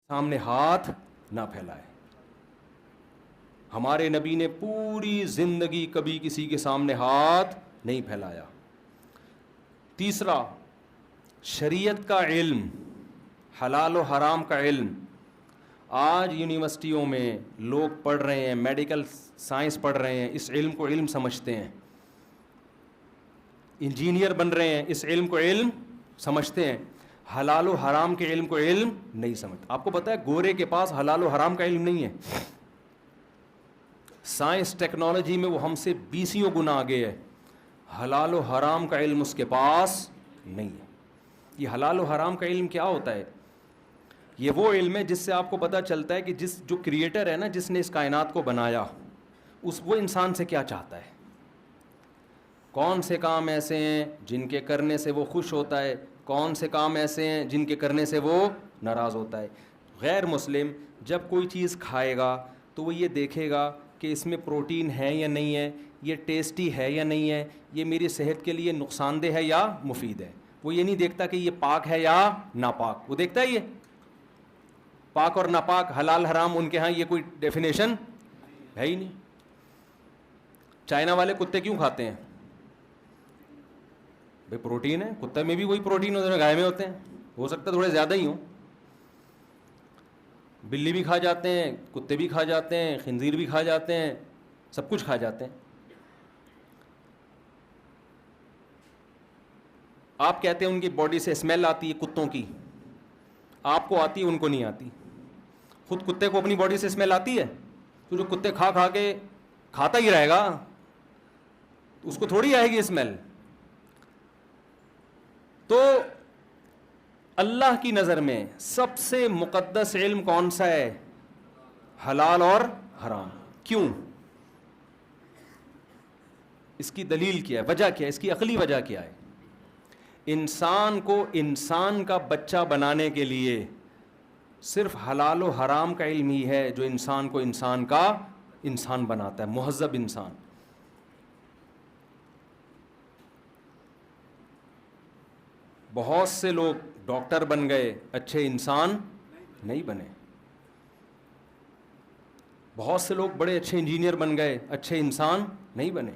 سامنے ہاتھ نہ پھیلائے. ہمارے نبی نے پوری زندگی کبھی کسی کے سامنے ہاتھ نہیں پھیلایا. تیسرا، شریعت کا علم، حلال و حرام کا علم. آج یونیورسٹیوں میں لوگ پڑھ رہے ہیں، میڈیکل سائنس پڑھ رہے ہیں، اس علم کو علم سمجھتے ہیں. انجینئر بن رہے ہیں، اس علم کو علم سمجھتے ہیں. حلال و حرام کے علم کو علم نہیں سمجھتے. آپ کو پتہ ہے گورے کے پاس حلال و حرام کا علم نہیں ہے. سائنس ٹیکنالوجی میں وہ ہم سے بیسیوں گنا آگے ہے. حلال و حرام کا علم اس کے پاس نہیں ہے. یہ حلال و حرام کا علم کیا ہوتا ہے؟ یہ وہ علم ہے جس سے آپ کو پتہ چلتا ہے کہ جو کریٹر ہے نا، جس نے اس کائنات کو بنایا، وہ انسان سے کیا چاہتا ہے. کون سے کام ایسے ہیں جن کے کرنے سے وہ خوش ہوتا ہے، کون سے کام ایسے ہیں جن کے کرنے سے وہ ناراض ہوتا ہے. غیر مسلم جب کوئی چیز کھائے گا تو وہ یہ دیکھے گا کہ اس میں پروٹین ہے یا نہیں ہے، یہ ٹیسٹی ہے یا نہیں ہے، یہ میری صحت کے لیے نقصان دہ ہے یا مفید ہے. وہ یہ نہیں دیکھتا کہ یہ پاک ہے یا ناپاک. وہ دیکھتا ہے یہ پاک اور ناپاک، حلال حرام ان کے ہاں یہ کوئی ڈیفینیشن ہے ہی نہیں. چائنا والے کتے کیوں کھاتے ہیں؟ بھائی پروٹین ہے، کتے میں بھی وہی پروٹین ہوتے ہیں، گائے میں ہوتے ہیں، ہو سکتا ہے تھوڑے زیادہ ہی ہوں. بلی بھی کھا جاتے ہیں، کتے بھی کھا جاتے ہیں، خنزیر بھی کھا جاتے ہیں، سب کچھ کھا جاتے ہیں. آپ کہتے ہیں ان کی باڈی سے اسمیل آتی ہے کتوں کی، آپ کو آتی ہے ان کو نہیں آتی. خود کتے کو اپنی باڈی سے اسمیل آتی ہے تو جو کتے کھا کھا کے کھاتا ہی رہے گا اس کو تھوڑی آئے گی اسمیل. تو اللہ کی نظر میں سب سے مقدس علم کون سا ہے؟ حلال اور حرام. کیوں؟ اس کی دلیل کیا ہے، وجہ کیا ہے، اس کی عقلی وجہ کیا ہے؟ انسان کو انسان کا بچہ بنانے کے لیے صرف حلال و حرام کا علم ہی ہے جو انسان کو انسان کا انسان بناتا ہے، مہذب انسان. بہت سے لوگ ڈاکٹر بن گئے، اچھے انسان نہیں بنے. بہت سے لوگ بڑے اچھے انجینئر بن گئے، اچھے انسان نہیں بنے.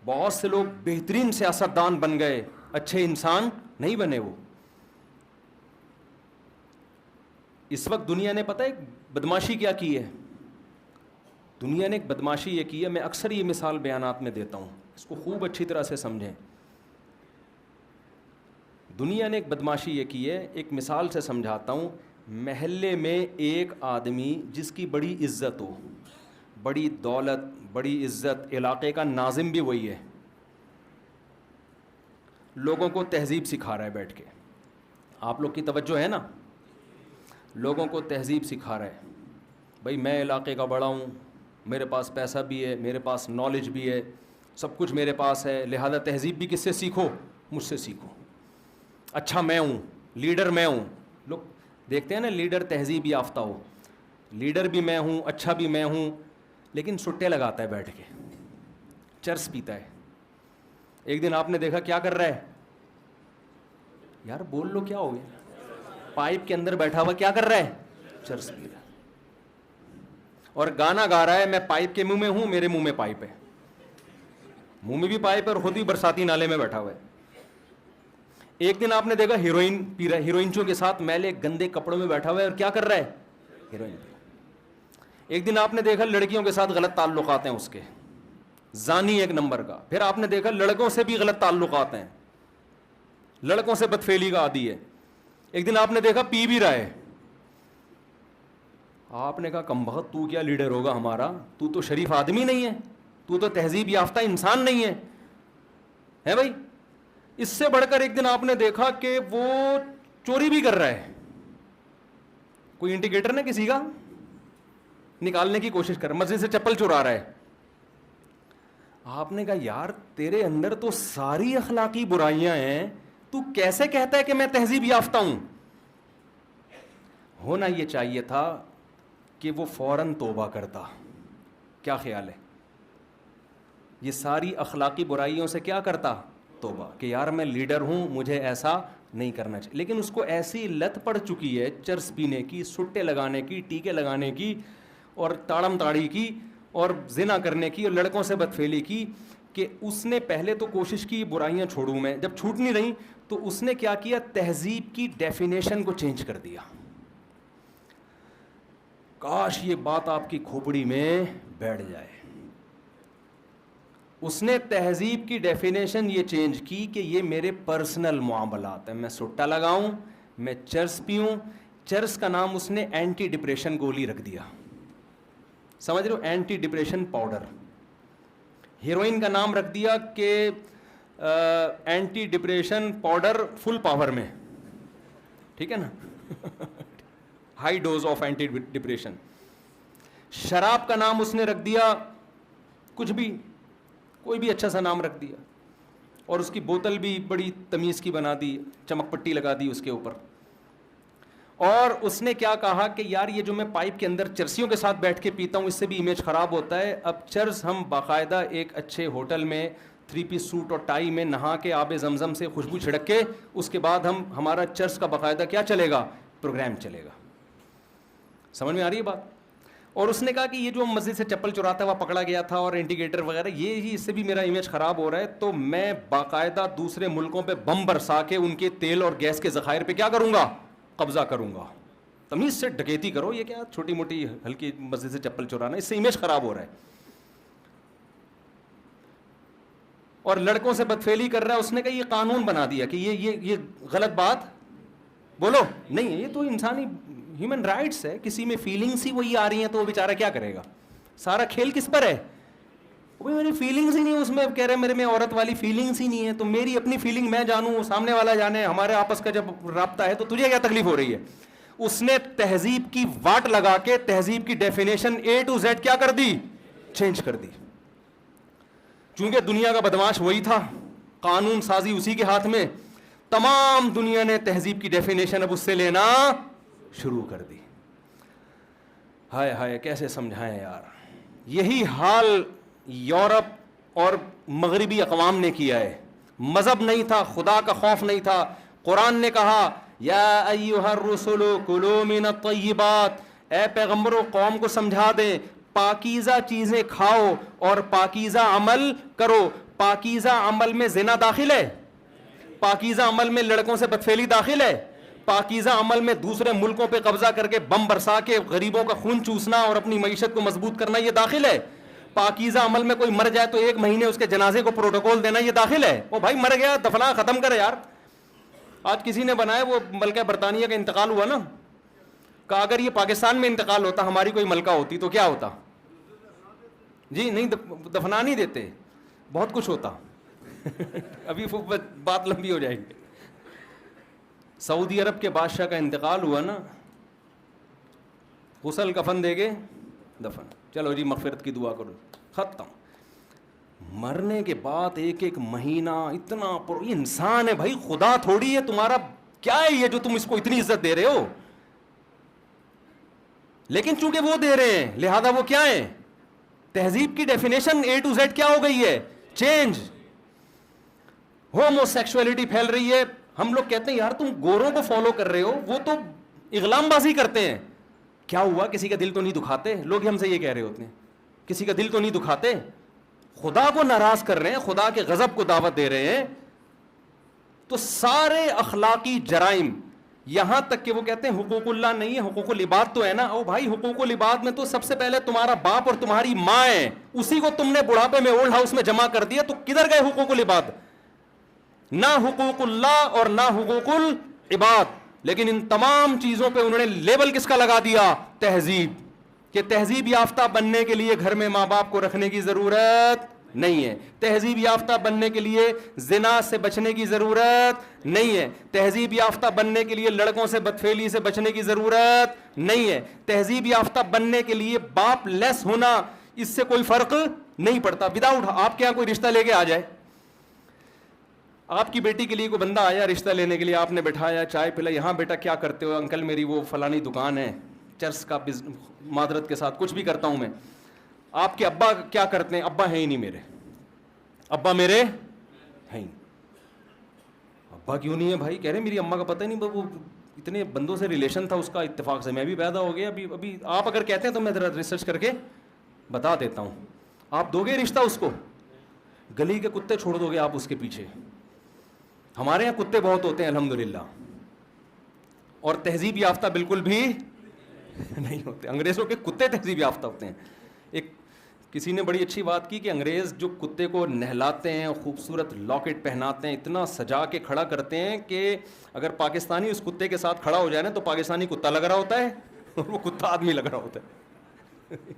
بہت سے لوگ بہترین سیاستدان بن گئے، اچھے انسان نہیں بنے. وہ اس وقت دنیا نے پتہ ہے بدماشی کیا کی ہے؟ دنیا نے ایک بدماشی یہ کی ہے، میں اکثر یہ مثال بیانات میں دیتا ہوں، اس کو خوب اچھی طرح سے سمجھیں. دنیا نے ایک بدماشی یہ کی ہے، ایک مثال سے سمجھاتا ہوں. محلے میں ایک آدمی جس کی بڑی عزت ہو، بڑی دولت، بڑی عزت، علاقے کا ناظم بھی وہی ہے، لوگوں کو تہذیب سکھا رہا ہے بیٹھ کے. آپ لوگ کی توجہ ہے نا؟ لوگوں کو تہذیب سکھا رہا ہے. بھائی میں علاقے کا بڑا ہوں، میرے پاس پیسہ بھی ہے، میرے پاس نالج بھی ہے، سب کچھ میرے پاس ہے، لہذا تہذیب بھی کس سے سیکھو؟ مجھ سے سیکھو. اچھا میں ہوں، لیڈر میں ہوں. لوگ دیکھتے ہیں نا لیڈر تہذیب یافتہ ہو، لیڈر بھی میں ہوں، اچھا بھی میں ہوں، لیکن سٹے لگاتا ہے بیٹھ کے، چرس پیتا ہے. ایک دن آپ نے دیکھا کیا کر رہا ہے؟ یار بول لو کیا ہو گیا؟ پائپ کے اندر بیٹھا ہوا کیا کر رہا ہے؟ چرس پی رہا ہے. اور گانا گا رہا ہے میں پائپ کے منہ میں ہوں، میرے منہ میں پائپ ہے، منہ میں بھی پائپ ہے اور خود ہی برساتی نالے میں بیٹھا ہوا ہے. ایک دن آپ نے دیکھا ہیروئن پی رہا ہے، ہیروئنچوں کے ساتھ میلے گندے کپڑوں میں بیٹھا ہوا ہے اور کیا کر رہا ہے؟ ہیروئن پی. ایک دن آپ نے دیکھا لڑکیوں کے ساتھ غلط تعلقات ہیں اس کے، زانی ایک نمبر کا. پھر آپ نے دیکھا لڑکوں سے بھی غلط تعلقات ہیں، لڑکوں سے بدفعلی کا عادی ہے. ایک دن آپ نے دیکھا پی بھی رہا ہے. آپ نے کہا کمبخت تو کیا لیڈر ہوگا ہمارا؟ تو تو شریف آدمی نہیں ہے، تو تو تہذیب یافتہ انسان نہیں ہے. ہے بھائی؟ اس سے بڑھ کر ایک دن آپ نے دیکھا کہ وہ چوری بھی کر رہا ہے. کوئی انڈیکیٹر نہ کسی کا نکالنے کی کوشش کر، مسجد سے چپل چرا رہا ہے. آپ نے کہا یار تیرے اندر تو ساری اخلاقی برائیاں ہیں، تو کیسے کہتا ہے کہ میں تہذیب یافتہ ہوں؟ ہونا یہ چاہیے تھا کہ وہ فوراً توبہ کرتا. کیا خیال ہے؟ یہ ساری اخلاقی برائیوں سے کیا کرتا؟ توبہ. کہ یار میں لیڈر ہوں، مجھے ایسا نہیں کرنا چاہیے. لیکن اس کو ایسی لت پڑ چکی ہے چرس پینے کی, سٹے لگانے کی, ٹیکے لگانے کی, اور تاڑم تاڑی کی, اور زنا کرنے کی, اور لڑکوں سے بدفعلی کی, کہ اس نے پہلے تو کوشش کی برائیاں چھوڑوں میں, جب چھوٹ نہیں رہی تو اس نے کیا کیا, تہذیب کی ڈیفینیشن کو چینج کر دیا. کاش یہ بات آپ کی کھوپڑی میں بیٹھ جائے. اس نے تہذیب کی ڈیفینیشن یہ چینج کی کہ یہ میرے پرسنل معاملات ہیں, میں سٹا لگاؤں, میں چرس پیوں. چرس کا نام اس نے اینٹی ڈپریشن گولی رکھ دیا, سمجھ رہے ہو, اینٹی ڈپریشن پاؤڈر. ہیروئن کا نام رکھ دیا کہ anti depression powder full power میں, ٹھیک ہے نا, high dose of anti depression. شراب کا نام اس نے رکھ دیا کچھ بھی, کوئی بھی اچھا سا نام رکھ دیا, اور اس کی بوتل بھی بڑی تمیز کی بنا دی, چمک پٹی لگا دی اس کے اوپر. اور اس نے کیا کہا کہ یار یہ جو میں پائپ کے اندر چرسیوں کے ساتھ بیٹھ کے پیتا ہوں اس سے بھی امیج خراب ہوتا ہے, اب چرس ہم باقاعدہ ایک اچھے ہوٹل میں 3 پیس سوٹ اور ٹائی میں نہا کے آب زمزم سے خوشبو چھڑک کے اس کے بعد ہمارا چرس کا باقاعدہ کیا چلے گا, پروگرام چلے گا. سمجھ میں آ رہی ہے بات؟ اور اس نے کہا کہ یہ جو مسجد سے چپل چراتا ہے وہ پکڑا گیا تھا, اور انڈیکیٹر وغیرہ, یہ ہی اس سے بھی میرا امیج خراب ہو رہا ہے, تو میں باقاعدہ دوسرے ملکوں پہ بم برسا کے ان کے تیل اور گیس کے ذخائر پہ کیا کروں گا, قبضہ کروں گا. تمیز سے ڈکیتی کرو, یہ کیا چھوٹی موٹی ہلکی مسجد سے چپل چرانا, اس سے امیج خراب ہو رہا ہے. اور لڑکوں سے بدفعلی کر رہا ہے, اس نے کہا یہ قانون بنا دیا کہ یہ غلط بات بولو نہیں ہے, یہ تو انسانی ہیومن رائٹس ہے. کسی میں فیلنگس ہی وہی آ رہی ہیں تو وہ بیچارہ کیا کرے گا, سارا کھیل کس پر ہے, میری فیلنگس ہی نہیں, اس میں کہہ رہے میرے میں عورت والی فیلنگس ہی نہیں ہے, تو میری اپنی فیلنگ میں جانوں, سامنے والا جانے, ہمارے آپس کا جب رابطہ ہے تو تجھے کیا تکلیف ہو رہی ہے. اس نے تہذیب کی واٹ لگا کے تہذیب کی ڈیفینیشن A to Z کیا کر دی, چینج کر دی. چونکہ دنیا کا بدماش وہی تھا, قانون سازی اسی کے ہاتھ میں, تمام دنیا نے تہذیب کی ڈیفینیشن اب اس سے لینا شروع کر دی. ہائے ہائے کیسے سمجھائیں یار. یہی حال یورپ اور مغربی اقوام نے کیا ہے. مذہب نہیں تھا, خدا کا خوف نہیں تھا. قرآن نے کہا یا ایھا الرسل کلوا من الطیبات, اے پیغمبروں قوم کو سمجھا دیں پاکیزہ چیزیں کھاؤ اور پاکیزہ عمل کرو. پاکیزہ عمل میں زنا داخل ہے, پاکیزہ عمل میں لڑکوں سے بدفعلی داخل ہے, پاکیزہ عمل میں دوسرے ملکوں پہ قبضہ کر کے بم برسا کے غریبوں کا خون چوسنا اور اپنی معیشت کو مضبوط کرنا یہ داخل ہے. پاکیزہ عمل میں کوئی مر جائے تو 1 مہینے اس کے جنازے کو پروٹوکول دینا یہ داخل ہے. وہ بھائی مر گیا دفنا ختم کرے یار. آج کسی نے بنایا, وہ ملکہ برطانیہ کا انتقال ہوا نا, کہ اگر یہ پاکستان میں انتقال ہوتا, ہماری کوئی ملکہ ہوتی تو کیا ہوتا, جی نہیں دفنا نہیں دیتے, بہت کچھ ہوتا. ابھی بات لمبی ہو جائے گی. سعودی عرب کے بادشاہ کا انتقال ہوا نا, غسل کفن دے گے دفن, چلو جی مغفرت کی دعا کرو, ختم. مرنے کے بعد 1 مہینہ اتنا یہ انسان ہے بھائی, خدا تھوڑی ہے تمہارا, کیا ہے یہ جو تم اس کو اتنی عزت دے رہے ہو. لیکن چونکہ وہ دے رہے ہیں لہذا وہ کیا ہے, تہذیب کی ڈیفینیشن A to Z کیا ہو گئی ہے, چینج. ہومو سیکشولیٹی پھیل رہی ہے. ہم لوگ کہتے ہیں یار تم گوروں کو فالو کر رہے ہو, وہ تو اغلام بازی کرتے ہیں. کیا ہوا, کسی کا دل تو نہیں دکھاتے, لوگ ہم سے یہ کہہ رہے ہوتے ہیں, کسی کا دل تو نہیں دکھاتے, خدا کو ناراض کر رہے ہیں, خدا کے غضب کو دعوت دے رہے ہیں. تو سارے اخلاقی جرائم, یہاں تک کہ وہ کہتے ہیں حقوق اللہ نہیں ہے, حقوق العباد تو ہے نا. او بھائی حقوق العباد میں تو سب سے پہلے تمہارا باپ اور تمہاری ماں ہے, اسی کو تم نے بڑھاپے میں اولڈ ہاؤس میں جمع کر دیا, تو کدھر گئے حقوق العباد؟ نہ حقوق اللہ اور نہ حقوق العباد. لیکن ان تمام چیزوں پہ انہوں نے لیبل کس کا لگا دیا, تہذیب. کہ تہذیب یافتہ بننے کے لیے گھر میں ماں باپ کو رکھنے کی ضرورت نہیں ہے, تہذیب یافتہ بننے کے لیے زنا سے بچنے کی ضرورت نہیں ہے, تہذیب یافتہ بننے کے لیے لڑکوں سے بدفعلی سے بچنے کی ضرورت نہیں ہے, تہذیب یافتہ بننے کے لیے باپ لیس ہونا اس سے کوئی فرق نہیں پڑتا. وداؤٹ آپ کے یہاں کوئی رشتہ لے کے آ جائے, آپ کی بیٹی کے لیے کوئی بندہ آیا رشتہ لینے کے لیے, آپ نے بٹھایا, چائے پلا, یہاں بیٹا کیا کرتے ہو, انکل میری وہ فلانی دکان ہے, چرس کا معذرت کے ساتھ کچھ بھی کرتا ہوں میں. آپ کے ابا کیا کرتے ہیں, ابا ہے ہی نہیں میرے, ابا میرے ہیں. ابا کیوں نہیں ہے بھائی؟ کہہ رہے میری اماں کا پتہ نہیں، وہ اتنے بندوں سے ریلیشن تھا اس کا، اتفاق سے میں بھی پیدا ہو گیا. ابھی آپ اگر کہتے ہیں تو میں ذرا ریسرچ کر کے بتا دیتا ہوں. آپ دو گے رشتہ اس کو؟ گلی کے کتے چھوڑ دو گے آپ اس کے پیچھے؟ ہمارے یہاں کتے بہت ہوتے ہیں الحمدللہ، اور تہذیب یافتہ بالکل بھی نہیں ہوتے. انگریزوں کے کتے تہذیب یافتہ ہوتے ہیں. ایک کسی نے بڑی اچھی بات کی کہ انگریز جو کتے کو نہلاتے ہیں، خوبصورت لاکٹ پہناتے ہیں، اتنا سجا کے کھڑا کرتے ہیں کہ اگر پاکستانی اس کتے کے ساتھ کھڑا ہو جائے نا تو پاکستانی کتا لگ رہا ہوتا ہے اور وہ کتا آدمی لگ رہا ہوتا ہے.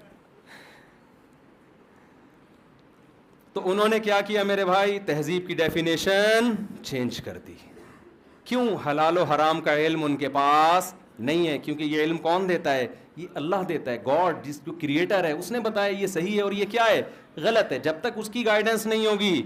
تو انہوں نے کیا کیا میرے بھائی؟ تہذیب کی ڈیفینیشن چینج کر دی. کیوں؟ حلال و حرام کا علم ان کے پاس نہیں ہے. کیونکہ یہ علم کون دیتا ہے؟ یہ اللہ دیتا ہے. گاڈ جس جو کریٹر ہے اس نے بتایا یہ صحیح ہے اور یہ کیا ہے؟ غلط ہے. جب تک اس کی گائیڈنس نہیں ہوگی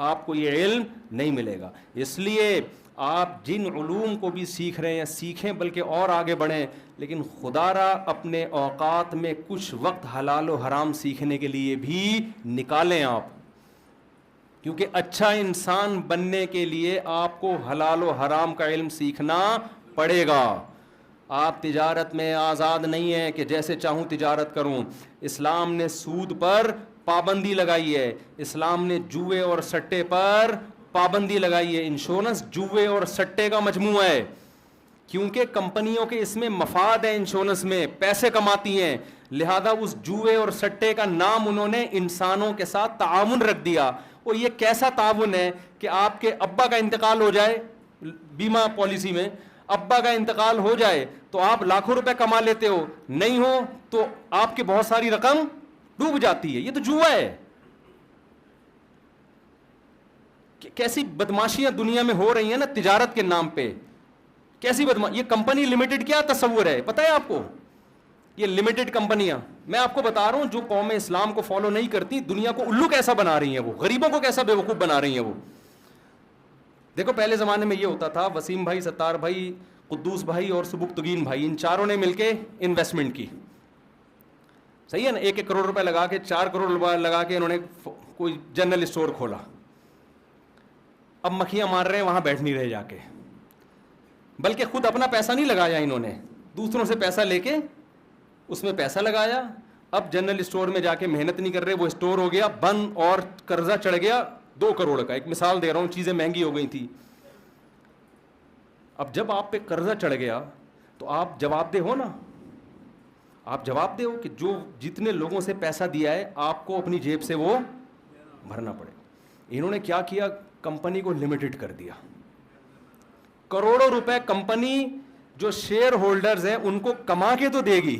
آپ کو یہ علم نہیں ملے گا. اس لیے آپ جن علوم کو بھی سیکھ رہے ہیں سیکھیں، بلکہ اور آگے بڑھیں، لیکن خدا را اپنے اوقات میں کچھ وقت حلال و حرام سیکھنے کے لیے بھی نکالیں آپ. کیونکہ اچھا انسان بننے کے لیے آپ کو حلال و حرام کا علم سیکھنا پڑے گا. آپ تجارت میں آزاد نہیں ہیں کہ جیسے چاہوں تجارت کروں. اسلام نے سود پر پابندی لگائی ہے، اسلام نے جوئے اور سٹے پر پابندی لگائی ہے. انشورنس جوئے اور سٹے کا مجموعہ ہے، کیونکہ کمپنیوں کے اس میں مفاد ہے، انشورنس میں پیسے کماتی ہیں، لہذا اس جوئے اور سٹے کا نام انہوں نے انسانوں کے ساتھ تعاون رکھ دیا. اور یہ کیسا تعاون ہے کہ آپ کے ابا کا انتقال ہو جائے، بیمہ پالیسی میں ابا کا انتقال ہو جائے تو آپ لاکھوں روپے کما لیتے ہو، نہیں ہو تو آپ کی بہت ساری رقم ڈوب جاتی ہے. یہ تو جوا ہے. کیسی بدماشیاں دنیا میں ہو رہی ہیں نا تجارت کے نام پہ، کیسی یہ کمپنی لمیٹڈ کیا تصور ہے پتہ ہے آپ کو؟ یہ لمیٹڈ کمپنیاں، میں آپ کو بتا رہا ہوں جو قوم اسلام کو فالو نہیں کرتی دنیا کو الو کیسا بنا رہی ہیں، وہ غریبوں کو کیسا بیوقوف بنا رہی ہیں. وہ دیکھو پہلے زمانے میں یہ ہوتا تھا، وسیم بھائی، ستار بھائی، قدوس بھائی اور سبکتگین بھائی، ان چاروں نے مل کے انویسٹمنٹ کی، صحیح ہے نا؟ 1 کروڑ روپے لگا کے 4 کروڑ روپے لگا کے انہوں نے کوئی جنرل اسٹور کھولا. اب مکھیاں مار رہے ہیں وہاں بیٹھ نہیں رہے جا کے، بلکہ خود اپنا پیسہ نہیں لگایا انہوں نے، دوسروں سے پیسہ لے کے اس میں پیسہ لگایا. اب جنرل اسٹور میں جا کے محنت نہیں کر رہے، وہ اسٹور ہو گیا بند اور قرضہ چڑھ گیا 2 کروڑ کا. ایک مثال دے رہا ہوں، چیزیں مہنگی ہو گئی تھی. اب جب آپ پہ قرضہ چڑھ گیا تو آپ جواب دہ ہو نا، آپ جواب دہ ہو کہ جو جتنے لوگوں سے پیسہ دیا ہے آپ کو اپنی جیب سے وہ بھرنا پڑے. انہوں نے کیا کیا؟ کمپنی کو لمیٹڈ کر دیا. کروڑوں روپے کمپنی جو شیئر ہولڈرز ہیں ان کو کما کے تو دے گی،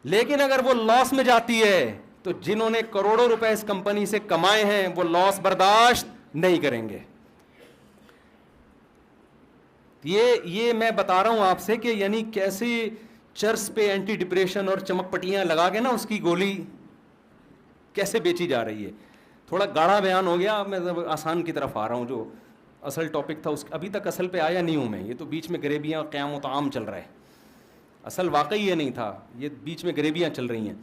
لیکن اگر وہ لاس میں جاتی ہے تو جنہوں نے کروڑوں روپے اس کمپنی سے کمائے ہیں وہ لاس برداشت نہیں کریں گے. یہ میں بتا رہا ہوں آپ سے کہ یعنی کیسے چرس پہ اینٹی ڈپریشن اور چمک پٹیاں لگا کے نا اس کی گولی کیسے بیچی جا رہی ہے. تھوڑا گاڑھا بیان ہو گیا، میں آسان کی طرف آ رہا ہوں. جو اصل ٹاپک تھا اس ابھی تک اصل پہ آیا نہیں ہوں میں، یہ تو بیچ میں گریبیاں قیام و طعام چل رہا ہے. اصل واقعی یہ نہیں تھا، یہ بیچ میں گریبیاں چل رہی ہیں.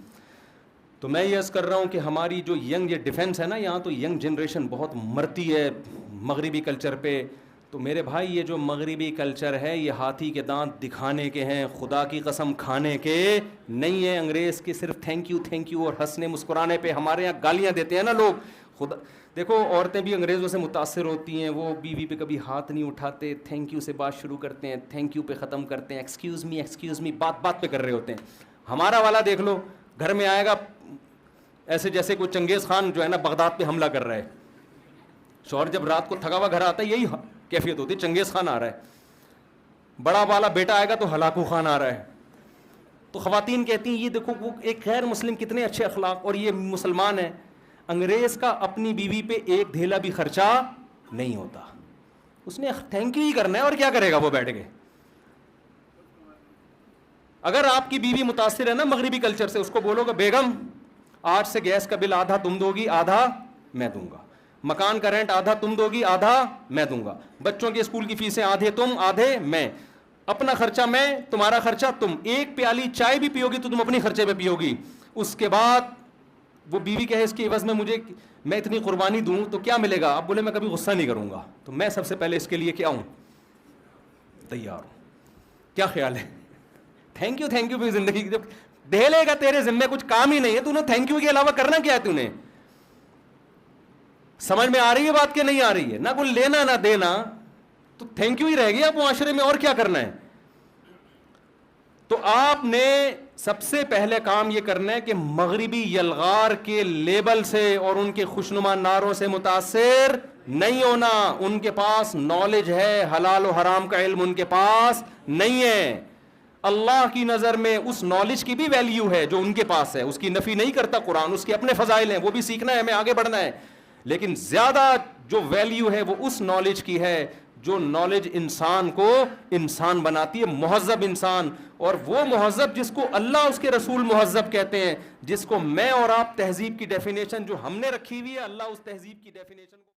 تو میں یہ عرض کر رہا ہوں کہ ہماری جو یہ ڈیفنس ہے نا، یہاں تو ینگ جنریشن بہت مرتی ہے مغربی کلچر پہ. تو میرے بھائی یہ جو مغربی کلچر ہے یہ ہاتھی کے دانت دکھانے کے ہیں، خدا کی قسم کھانے کے نہیں ہیں. انگریز کے صرف تھینک یو اور ہنسنے مسکرانے پہ ہمارے یہاں گالیاں دیتے ہیں نا لوگ. خدا دیکھو عورتیں بھی انگریزوں سے متاثر ہوتی ہیں، وہ بیوی پہ کبھی ہاتھ نہیں اٹھاتے، تھینک یو سے بات شروع کرتے ہیں، تھینک یو پہ ختم کرتے ہیں، ایکسکیوز می بات پہ کر رہے ہوتے ہیں. ہمارا والا دیکھ لو گھر میں آئے گا ایسے جیسے کوئی چنگیز خان جو ہے نا بغداد پہ حملہ کر رہا ہے. شوہر جب رات کو تھکا ہوا گھر آتا ہے یہی کیفیت ہوتی ہے، چنگیز خان آ رہا ہے. بڑا والا بیٹا آئے گا تو ہلاکو خان آ رہا ہے. تو خواتین کہتی ہیں یہ دیکھو وہ ایک غیر مسلم کتنے اچھے اخلاق اور یہ مسلمان ہے. انگریز کا اپنی بیوی پہ ایک دھیلا بھی خرچہ نہیں ہوتا، اس نے تھینک یو ہی کرنا ہے. اور کیا کرے گا وہ بیٹھ کے؟ اگر آپ کی بیوی متاثر ہے نا مغربی کلچر سے، اس کو بولو گا بیگم آج سے گیس کا بل آدھا تم دو گی آدھا میں دوں گا، مکان کا رینٹ آدھا تم دو گی آدھا میں دوں گا، بچوں کے اسکول کی فیسیں آدھے تم آدھے میں، اپنا خرچہ میں تمہارا خرچہ تم. ایک پیالی چائے بھی پیو گی تو تم اپنی خرچے پہ پیو گی. اس کے بعد وہ بیوی کہے اس کی عوض میں میں اتنی قربانی دوں تو کیا ملے گا؟ آپ بولے میں کبھی غصہ نہیں کروں گا، تو میں سب سے پہلے اس کے لیے کیا ہوں؟ تیار ہوں. کیا خیال ہے؟ تھینک یو بھی زندگی جب دے لے گا تیرے ذمے کچھ کام ہی نہیں ہے، تو نے تھینک یو کے علاوہ کرنا کیا ہے؟ تو نے سمجھ میں آ رہی ہے بات کہ نہیں آ رہی ہے؟ نہ کوئی لینا نہ دینا، تو تھینک یو ہی رہ گیا اب معاشرے میں، اور کیا کرنا ہے؟ تو آپ نے سب سے پہلے کام یہ کرنا ہے کہ مغربی یلغار کے لیبل سے اور ان کے خوشنما نعروں سے متاثر نہیں ہونا. ان کے پاس نالج ہے، حلال و حرام کا علم ان کے پاس نہیں ہے. اللہ کی نظر میں اس نالج کی بھی ویلیو ہے جو ان کے پاس ہے، اس کی نفی نہیں کرتا قرآن، اس کے اپنے فضائل ہیں، وہ بھی سیکھنا ہے، ہمیں آگے بڑھنا ہے. لیکن زیادہ جو ویلیو ہے وہ اس نالج کی ہے جو نالج انسان کو انسان بناتی ہے، مہذب انسان. اور وہ مہذب جس کو اللہ اس کے رسول مہذب کہتے ہیں، جس کو میں اور آپ تہذیب کی ڈیفینیشن جو ہم نے رکھی ہوئی ہے، اللہ اس تہذیب کی ڈیفینیشن کو